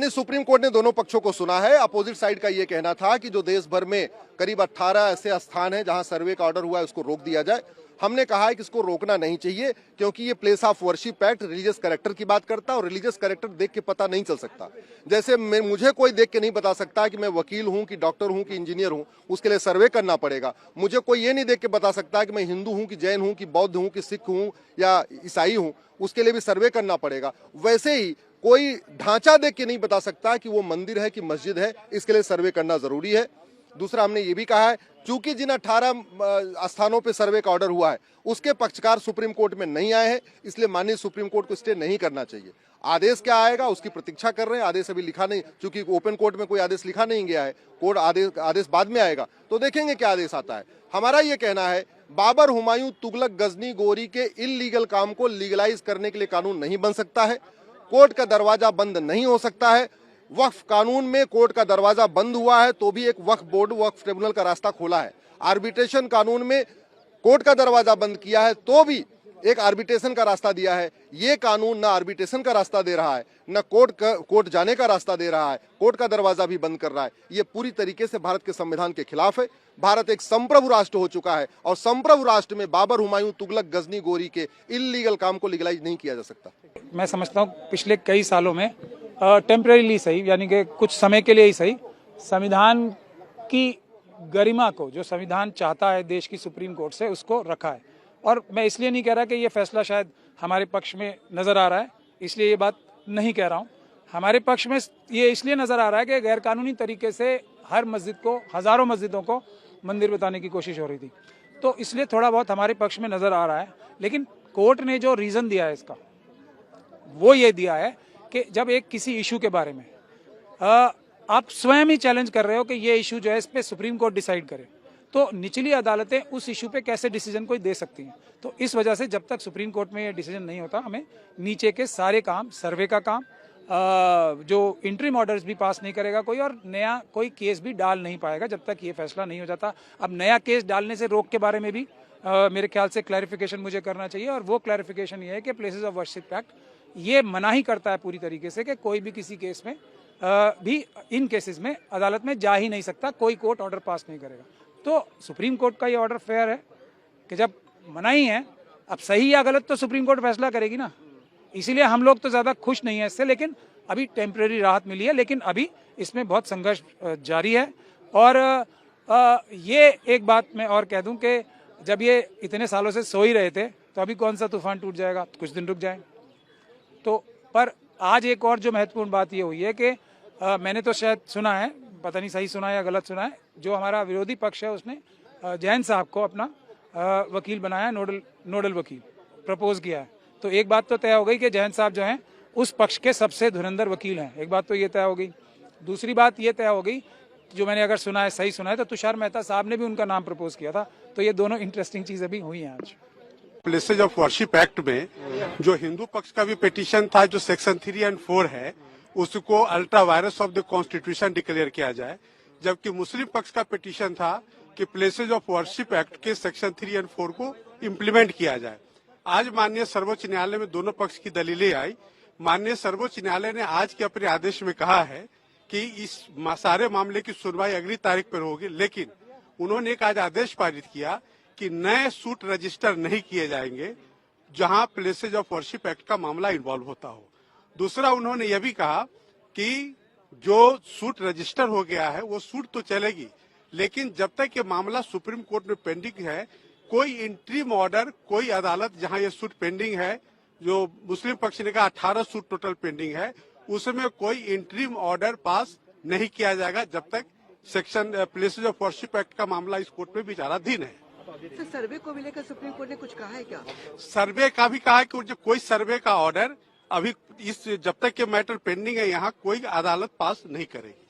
Supreme court ने दोनों पक्षों को सुना है। अपोजिट साइड का यह कहना था कि जो देश भर में करीब 18 ऐसे स्थान हैं जहां सर्वे का ऑर्डर हुआ है उसको रोक दिया जाए। हमने कहा है कि इसको रोकना नहीं चाहिए क्योंकि ये place of worship act religious character की बात करता है और रिलीजियस कैरेक्टर देख के पता नहीं चल सकता। जैसे मुझे कोई देख के नहीं बता सकता कि मैं वकील हूं कि डॉक्टर हूं कि इंजीनियर हूं, उसके लिए सर्वे करना पड़ेगा। मुझे कोई ये नहीं देख के बता सकता कि मैं हिंदू हूं कि जैन हूं कि बौद्ध हूं कि सिख हूं या ईसाई हूं, उसके लिए भी सर्वे करना पड़ेगा। वैसे ही कोई ढांचा देख के नहीं बता सकता कि वो मंदिर है कि मस्जिद है, इसके लिए सर्वे करना जरूरी है। दूसरा, हमने ये भी कहा है चूंकि जिन 18 स्थानों पे सर्वे का ऑर्डर हुआ है उसके पक्षकार सुप्रीम कोर्ट में नहीं आए हैं, इसलिए माननीय सुप्रीम कोर्ट को स्टे नहीं करना चाहिए। आदेश क्या आएगा उसकी प्रतीक्षा कर रहे हैं। आदेश अभी लिखा नहीं, चूंकि ओपन कोर्ट में कोई आदेश लिखा नहीं गया है, कोर्ट आदेश बाद में आएगा तो देखेंगे क्या आदेश आता है। हमारा ये कहना है बाबर, हुमायूं, तुगलक, गजनी, गोरी के इल्लीगल काम को लीगलाइज करने के लिए कानून नहीं बन सकता है। कोर्ट का दरवाजा बंद नहीं हो सकता है। वक्फ कानून में कोर्ट का दरवाजा बंद हुआ है तो भी एक वक्फ बोर्ड, वक्फ ट्रिब्यूनल का रास्ता खोला है। आर्बिट्रेशन कानून में कोर्ट का दरवाजा बंद किया है तो भी एक आर्बिट्रेशन का रास्ता दिया है। ये कानून ना आर्बिट्रेशन का रास्ता दे रहा है, न कोर्ट जाने का रास्ता दे रहा है, कोर्ट का दरवाजा भी बंद कर रहा है। ये पूरी तरीके से भारत के संविधान के खिलाफ है। भारत एक संप्रभु राष्ट्र हो चुका है और संप्रभु राष्ट्र में बाबर, हुमायूं, तुगलक, गजनी, गोरी के इल्लीगल काम को लीगलाइज नहीं किया जा सकता। मैं समझता हूँ पिछले कई सालों में टेम्परेरीली सही, यानी कि कुछ समय के लिए ही सही, संविधान की गरिमा को, जो संविधान चाहता है देश की सुप्रीम कोर्ट से, उसको रखा है। और मैं इसलिए नहीं कह रहा कि ये फैसला शायद हमारे पक्ष में नजर आ रहा है, इसलिए ये बात नहीं कह रहा हूँ। हमारे पक्ष में ये इसलिए नजर आ रहा है कि गैरकानूनी तरीके से हर मस्जिद को, हजारों मस्जिदों को मंदिर बताने की कोशिश हो रही थी, तो इसलिए थोड़ा बहुत हमारे पक्ष में नजर आ रहा है। लेकिन कोर्ट ने जो रीजन दिया है इसका, वो ये दिया है कि जब एक किसी इशू के बारे में आप स्वयं ही चैलेंज कर रहे हो कि ये इशू जो है इस पे सुप्रीम कोर्ट डिसाइड करे, तो निचली अदालतें उस इशू पे कैसे डिसीजन कोई दे सकती हैं। तो इस वजह से जब तक सुप्रीम कोर्ट में ये डिसीजन नहीं होता, हमें नीचे के सारे काम, सर्वे का काम, जो इंटरिम ऑर्डर्स भी पास नहीं करेगा कोई, और नया कोई केस भी डाल नहीं पाएगा जब तक ये फैसला नहीं हो जाता। अब नया केस डालने से रोक के बारे में भी मेरे ख्याल से क्लैरिफिकेशन मुझे करना चाहिए, और वो क्लैरिफिकेशन ये है कि प्लेसेस ऑफ वर्शिप एक्ट ये मना ही करता है पूरी तरीके से कि कोई भी किसी केस में भी इन केसेस में अदालत में जा ही नहीं सकता, कोई कोर्ट ऑर्डर पास नहीं करेगा। तो सुप्रीम कोर्ट का ये ऑर्डर फेयर है कि जब मना ही है, अब सही या गलत तो सुप्रीम कोर्ट फैसला करेगी ना। इसीलिए हम लोग तो ज़्यादा खुश नहीं है इससे, लेकिन अभी टेम्परेरी राहत मिली है, लेकिन अभी इसमें बहुत संघर्ष जारी है। और ये एक बात मैं और कह दूं कि जब ये इतने सालों से सो ही रहे थे तो अभी कौन सा तूफान टूट जाएगा, कुछ दिन रुक जाए तो। पर आज एक और जो महत्वपूर्ण बात ये हुई है कि मैंने तो शायद सुना है, पता नहीं सही सुना है या गलत सुना है, जो हमारा विरोधी पक्ष है उसने जैन साहब को अपना वकील बनाया, नोडल वकील प्रपोज किया है। तो एक बात तो तय हो गई कि जैन साहब जो हैं उस पक्ष के सबसे धुरंधर वकील हैं, एक बात तो ये तय हो गई। दूसरी बात ये तय हो गई, जो मैंने अगर सुना है, सही सुना है, तो तुषार मेहता साहब ने भी उनका नाम प्रपोज किया था। तो ये दोनों इंटरेस्टिंग चीजें भी हुई हैं आज। प्लेसेज ऑफ वर्शिप एक्ट में जो हिंदू पक्ष का भी पिटीशन था, जो सेक्शन 3 और 4 है, उसको ultra vires of the constitution declare किया जाए, जबकि मुस्लिम पक्ष का पिटीशन था कि प्लेसेज ऑफ वर्शिप एक्ट के सेक्शन 3 और 4 को इम्प्लीमेंट किया जाए। आज माननीय सर्वोच्च न्यायालय में दोनों पक्ष की दलीलें आई। माननीय सर्वोच्च न्यायालय ने आज के अपने आदेश में कहा है कि इस सारे मामले की सुनवाई अगली तारीख पर होगी, लेकिन उन्होंने एक आज आदेश पारित किया कि नए सूट रजिस्टर नहीं किए जाएंगे जहां प्लेसेज ऑफ वर्शिप एक्ट का मामला इन्वॉल्व होता हो। दूसरा, उन्होंने यह भी कहा कि जो सूट रजिस्टर हो गया है वो सूट तो चलेगी, लेकिन जब तक ये मामला सुप्रीम कोर्ट में पेंडिंग है, कोई इंटरिम ऑर्डर, कोई अदालत जहां ये सूट पेंडिंग है, जो मुस्लिम पक्ष ने कहा 18 सूट टोटल पेंडिंग है, उसमें कोई इंटरिम ऑर्डर पास नहीं किया जाएगा जब तक section places of worship act का मामला इस कोर्ट में विचाराधीन है। तो सर्वे को भी लेकर सुप्रीम कोर्ट ने कुछ कहा है क्या? सर्वे का भी कहा है कि कोई सर्वे का ऑर्डर अभी जब तक ये मैटर पेंडिंग है यहाँ कोई अदालत पास नहीं करेगी।